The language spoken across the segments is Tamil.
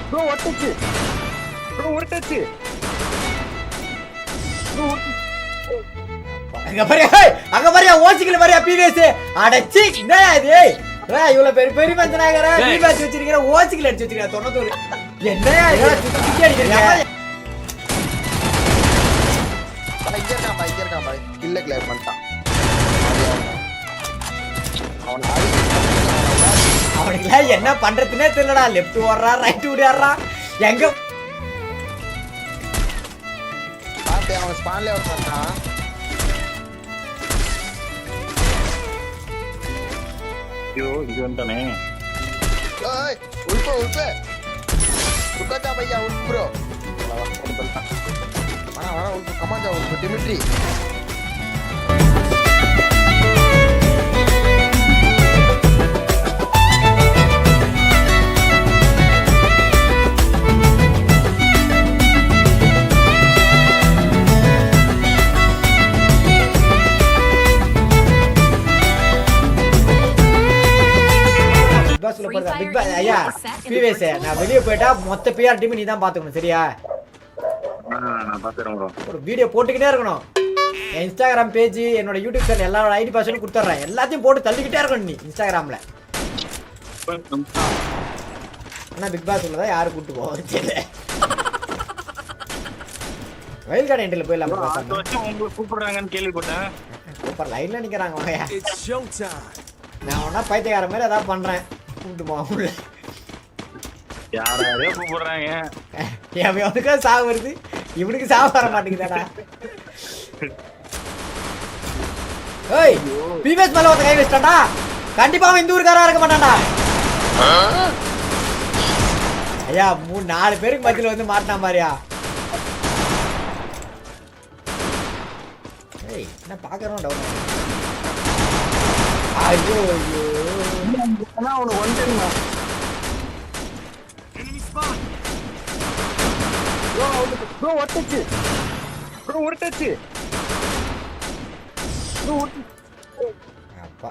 ப்ரோ ஒட்டச்சு ப்ரோ ஒட்டச்சு அங்க பாரியா ஓசிக்கல பாரியா பிவிஎஸ் அடச்சி என்னடா இது இவ்வளவு பெரிய மஞ்சனாகற பிவிஎஸ் வச்சிருக்கிற ஓசிக்கல அடிச்சு வச்சிருக்க 91 என்னடா இதெல்லாம் சுத்தி அடிக்கிறீங்க இங்க இருக்கான் பாய் கில்ல கிளியர் பண்ணிட்டான் அவனுக்கு என்ன பண்றதுன்னே தெரியலடா லெஃப்ட் ஓடுறா ரைட் ஓடியாடுறா எங்க பாத்து அவன் ஸ்பான்ல வர்றான் ஐயோ இது வந்தானே ஏய் உல்ப रुका भैया उल्फ ब्रो वाला उल्फ कमान जा उल्फ डिमिट्री பிக் பாஸ் ஐயா பிவிஎஸ் நான் வெளிய போய்ட்டா மொத்த பிஆர் டீம் நீ தான் பாத்துக்கணும் சரியா நான் பாத்துறேன் ப்ரோ ஒரு வீடியோ போட்டுக்கிட்டே இருக்கணும் இன்ஸ்டாகிராம் பேஜ் என்னோட யூடியூப் சேனல் எல்லாரோட ஐடி பாஸ்வேர்டும் கொடுத்துறேன் எல்லாத்தையும் போட்டு தள்ளிக்கிட்டே இருக்கணும் நீ இன்ஸ்டாகிராம்ல ஆனா பிக் பாஸ் உள்ளதா யாரு கூட்டு போவோம் தெரியல வயல் கார்டு என்ட்ரில போயிடலாம் உங்களுக்கு கூப்பிடுறாங்கன்னு கேள்விப்பட்டேன் சூப்பர் லைன்ல நிக்கிறாங்க வாயா நான் ஒன்னா பைத்தியக்கார மாதிரி ஏதாவது பண்றேன் கூப்பிட்டு போவாங்க யாரையோ கூப்பிடுறாங்க எவனுக்கா சாவு வருது இவனுக்கு சாவு வர மாட்டேங்குதாடா ஏய் பிவிஎஸ் மேல ஒருத்த கை வச்சிட்டான்டா கண்டிப்பா அவன் இந்த ஊருக்காரா இருக்க மாட்டான்டா ஐயா 3-4 பேருக்கு மத்தியில வந்து மாட்டான் பாரியா ஏய் என்ன பாக்குறோம் டவுன் ஐயோ ஐயோ ஆனா அவனுக்கு வந்துங்க ப்ரோ ஒட்டச்சு ப்ரோ ஒட்டச்சு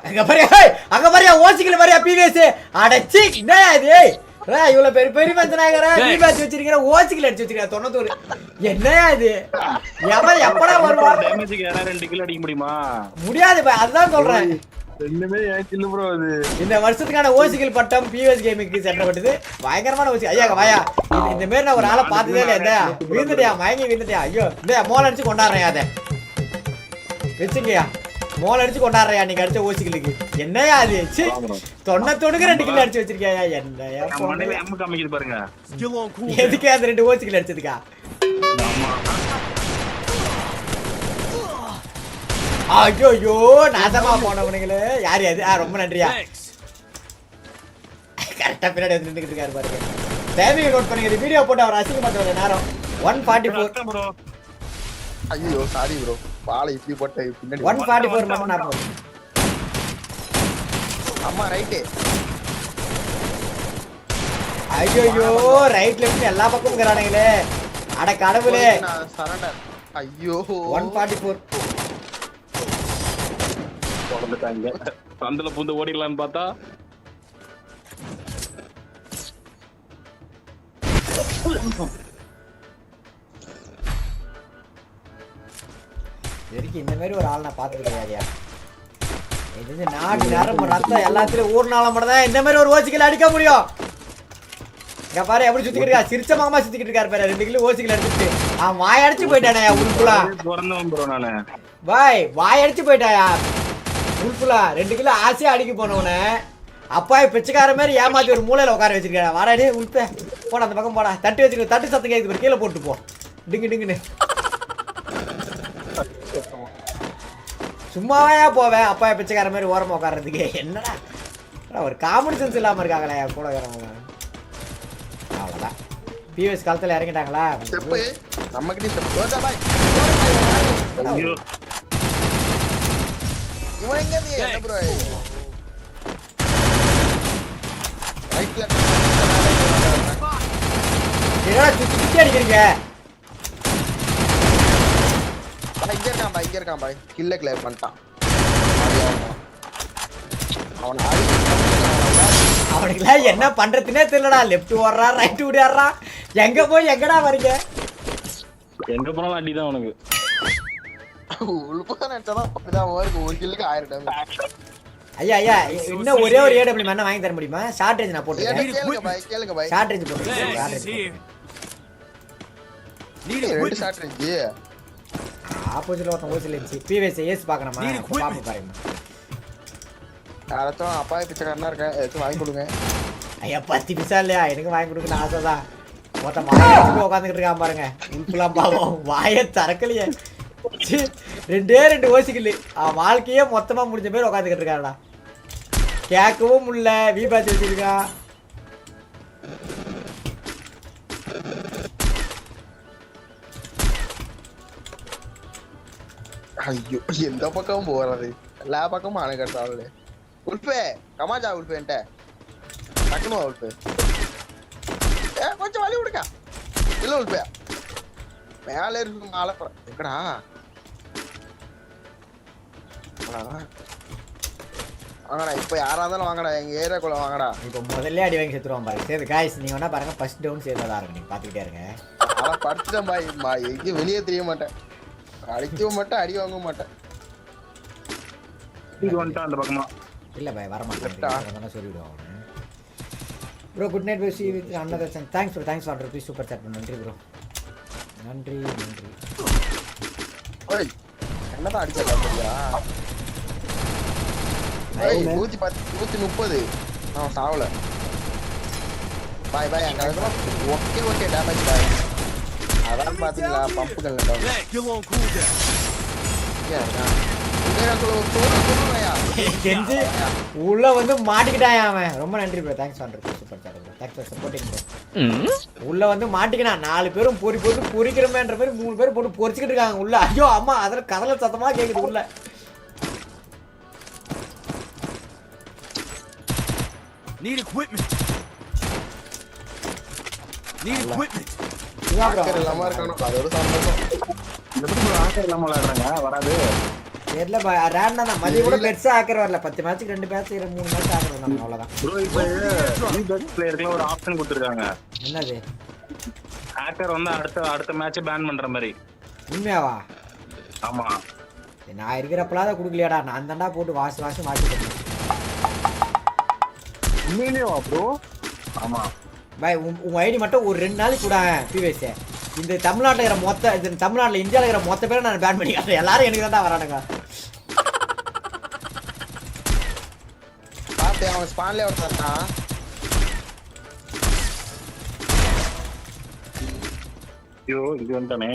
அங்க பாரியா ஓசிக்கல பாரியா பிவிஎஸ் அடச்சி என்னடா இது இவ்வளவு பெரிய மஞ்சனாகற பிவிஎஸ் வச்சிருக்கிற ஓசிக்கல அடிச்சு வச்சிருக்க 91 என்னடா இது எவன் எப்படா வருவா டேமேஜ்க்கு யாரா 2 கில் அடிக்க முடியுமா முடியாது பா அதான் சொல்றேன் ரெண்டுமே ஏன் கில் ப்ரோ அது இந்த வருஷத்துக்கான ஓசிக்கல் பட்டம் பிவிஎஸ் கேமிங்க்கு சென்றப்பட்டது பயங்கரமான ஓசி ஐயா வாயா இந்த மாதிரி நான் ஒரு ஆளை பார்த்ததே இல்ல விழுந்துட்டியா மயங்கி விழுந்துட்டியா ஐயோ இந்த மோல் அடிச்சு கொண்டாடுறேன் அதை வச்சுங்கயா மோல் அடிச்சு கொண்டாடுறியா நீங்க அடிச்ச ஓசிகளுக்கு என்னையா அது 91 2 கிலோ அடிச்சு வச்சிருக்கியா என்னையா எம் காமிக்குது பாருங்க எதுக்கு அந்த 2 ஓசிகள் அடிச்சதுக்கா ஐயோ ஐயோ நாசமா போனவனுங்களே யார் அது ரொம்ப நன்றியா கரெக்டா பின்னாடி வந்து நின்னுக்கிட்டு இருக்காரு பாருங்க தேவையை நோட் பண்ணுங்க வீடியோ போட்டு அவர் அசிங்கப்படுற நேரம் 144 ப்ரோ ஐயோ சாரி ப்ரோ பாலை இப்படி போட்ட பின்னாடி 144 மட்டும் நான் போறேன் அம்மா ரைட் ஐயோ ஐயோ ரைட் லெஃப்ட் எல்லா பக்கமும் கரானங்களே அட கடவுளே சரண்டர் ஐயோ 144 வந்துட்டாங்க சந்தல புந்து ஓடிடலாம்னு பார்த்தா எதுக்கு இந்த மாதிரி ஒரு ஆள் நான் பார்த்தது கிடையாதுயா இது நாடு நரம்பு ரத்தம் எல்லாத்துலயும் ஊர்னால மட்டும் தான் இந்த மாதிரி ஒரு ஓசிக்கல் அடிக்க முடியும் இங்க பாரு எப்படி சுத்திக்கிட்டு இருக்கா சிரிச்ச மாமா சுத்திக்கிட்டு இருக்காரு பாரு 2 கிலோ ஓசிக்கல் அடிச்சுட்டு அவன் வாய் அடிச்சு போயிட்டானயா உள்புலா திறந்தவன் ப்ரோ நானு வாய் அடிச்சு போயிட்டாயா உள்புலா 2 கிலோ ஆசையா அடிக்க போனவன அப்பாய் பிச்சைக்கார மாதிரி ஏமாத்தி ஒரு மூலையில உட்கார வச்சிருக்கா வாடாடே உள்ப போடா அந்த பக்கம் போடா தட்டு வச்சுக்க தட்டு சத்தம் கேக்குது கீழே போட்டு போ டிங்கு டிங்குன்னு சும்மாவையா போவேன் அப்பா பிச்சைக்கார மாதிரி ஓரமா உட்கார்றதுக்கு என்னடா ஒரு காமெடி சென்ஸ் இல்லாம இருக்காங்களே கூட இருக்கிறவங்க அவ்வளவுதான் பிஎஸ் காலத்துல இறங்கிட்டாங்களா நம்மகிட்ட ஸ்டெப் பாய் ஐயோ இவன் எங்க நீ என்ன ப்ரோ ரைட்ல என்னடா சுத்தி அடிக்கிறீங்க இங்க இருக்கான் பாய் கில்ல கிளியர் பண்ணிட்டான் அவன் அவனுக்குலாம் என்ன பண்றதுனே தெரியலடா. லெஃப்ட் ஓடுறா, ரைட் ஓடிடுறா. எங்க போய் எங்கடா வரீங்க? எங்க போனாலும் அடிதான் உனக்கு. உழுப்பா நினைச்சாதான் அப்படிதான் வருது. ஒரு கில்லுக்கு 1000 டேமேஜ். ஐயா ஐயா இன்னும் ஒரே ஒரு ஏடபிள்யூ மேன வாங்கி தர முடியுமா? ஷார்ட் ரேஞ்ச் நான் போட்டுருக்கேன். கேளுங்க பாய். ஷார்ட் ரேஞ்ச் போட்டுருக்கேன். ரெண்டு ஷாட் ரேஞ்ச். ஆப்போசிட்ல ஒருத்தன் ஓசில இருந்துச்சு. பிவிஎஸ் ஏஸ் பார்க்கணுமா? பாப்பா பாருங்க. யாராச்சும் அப்பா பிச்சைக்காரனா இருக்கேன், ஏதாச்சும் வாங்கி கொடுங்க. ஐயா 10 பைசா இல்லையா? எனக்கு வாங்கி கொடுக்கணும் ஆசை தான். மொத்தம் வாங்கி உட்காந்துக்கிட்டு இருக்கான் பாருங்க. உள்புலாம் பாவம் வாயை திறக்கலையே. ரெண்டே 2 ஓசிக்கல் அவன் வாழ்க்கையே மொத்தமா முடிஞ்ச பேர் உட்காந்துக்கிட்டு இருக்காடா. கேட்கவும் முடியல. வீபாச்சு வச்சிருக்கான். ஐயோ எந்த பக்கம் போறது? எல்லா பக்கமும் அணுகட்டாவில். உல்பே கமாஜா உல்பேன்ட்ட டக்குனு உல்பே. கொஞ்சம் வழி விடுக்கா. இல்ல உல்பே மேல இருக்கு. மேல எங்கடா வாங்கடா. இப்ப யாரா இருந்தாலும் வாங்கடா. எங்க ஏரியாக்குள்ள வாங்கடா. இப்போ முதல்ல அடி வாங்கி செத்துருவான் பாருங்க. சரி காய்ஸ் நீங்க வேணா பாருங்க. ஃபர்ஸ்ட் டவுன் சேர்ந்ததா இருக்கு. நீங்க பாத்துக்கிட்டே இருங்க. அதான் படுத்துட்டேன் பாய். எங்கேயும் வெளியே தெரிய மாட்டேன். அடிக்கவும் மாட்டேன், அடி வாங்க மாட்டேன். இது வந்துட்டா அந்த பக்கமா. இல்ல பாய் வர மாட்டேன். சொல்லிவிடுவான் ப்ரோ. குட் நைட் பேசி அண்ணா. Thanks for rupees super chat. நன்றி ப்ரோ. நன்றி. ஓய் என்னதான் அடிச்சலாம் சரியா? 110 130 நான் சாவல. பாய் அங்க ஓகே டேமேஜ் பாய். அதான் பாத்தீங்களா பம்புகள் கெஞ்சி உள்ள வந்து மாட்டிக்கிட்டான் அவன். ரொம்ப நன்றி bro. Thanks for super chat bro. Thanks for supporting bro. உள்ள வந்து மாட்டிக்கினான். 4 பேரும் பொறி போட்டு பொறிக்கிறமேன்ற மாதிரி 3 பேர் போட்டு பொறிச்சிக்கிட்டு இருக்காங்க உள்ள. ஐயோ அம்மா அதில் கதல சத்தமா கேக்குது உள்ள. Need equipment. இல்லாம இருக்கணும். அது ஒரு சந்தோஷம். இந்த பக்கம் ஆக்கர் இல்லாம விளையாடுறாங்க. வராது. தெரியல ரேண்டா தான். மதிய கூட பெருசா ஆக்கர் வரல. 10 மேட்ச்சுக்கு 2 மேட்ச் 3 மேட்ச் ஆக்கர் வந்தாங்க. அவ்வளவுதான். ப்ரோ இப்போ பெஸ்ட் பிளேயருக்கு ஒரு ஆப்ஷன் கொடுத்துருக்காங்க. என்னது? ஹேக்கர் வந்து அடுத்த மேட்ச் பேன் பண்ற மாதிரி. உண்மையாவா? ஆமா. நான் இருக்கிறப்பலாம் தான் கொடுக்கலையாடா. நான் தாண்டா போட்டு வாசி மாட்டிட்டேன். உண்மையிலேவா ப்ரோ? ஆமா பாய் உன் ஐடி மட்டும் ஒரு 2 நாளைக்கு கூட பிவிஎஸ். இந்த தமிழ்நாட்டில் இருக்கிற தமிழ்நாட்டில் இந்தியாவில் இருக்கிற மொத்த பேரை நான் பேன் பண்ணிக்கிறேன். எல்லாரும் எனக்கு தான் வரானுங்க. பாத்தே அவன் ஸ்பான்ல வரட்டானா? ஐயோ இது வந்துட்டானே.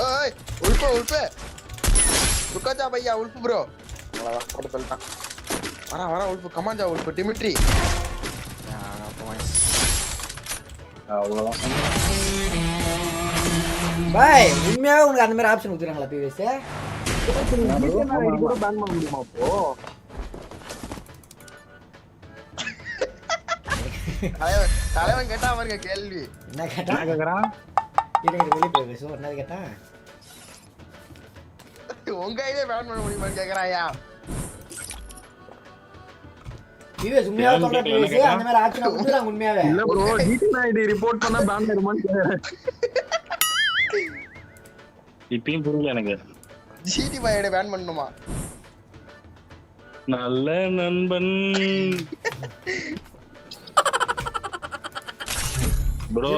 ஏய் உல்பே ருக்கா பையா. உல்பு ப்ரோ அவ்வளவுதான் போட்டு தள்ளிட்டான். வர உல்பு கமாஞ்சா. உல்பு டிமிட்ரி அவ்வளவுதான். பாய் உண்மையாவே உனக்கு அந்த மாதிரி ஆப்ஷன் கொடுத்துறாங்களா பிவிஎஸ்? கூட பேன் பண்ண முடியுமா அப்போ? தலைவன் கேட்டா பாருங்க கேள்வி. என்ன கேட்டா? கேக்குறான். வெளியே போய் பேசுவோம். என்னது கேட்டா? உங்க ஐடியா பேன் பண்ண முடியுமான்னு கேக்குறாயா? பிவிஎஸ் உண்மையாவே சொல்ற பிவிஎஸ் அந்த மாதிரி ஆப்ஷன் கொடுத்துறாங்க உண்மையாவே. இல்ல ப்ரோ ஜிடி ஐடி ரிப்போர்ட் பண்ணா பேன் ஆயிருமான்னு கேக்குறேன். இப்பயும் புரியல எனக்கு. ஜிடி ஐடி பேன் பண்ணணுமா? நல்ல நண்பன் ப்ரோ.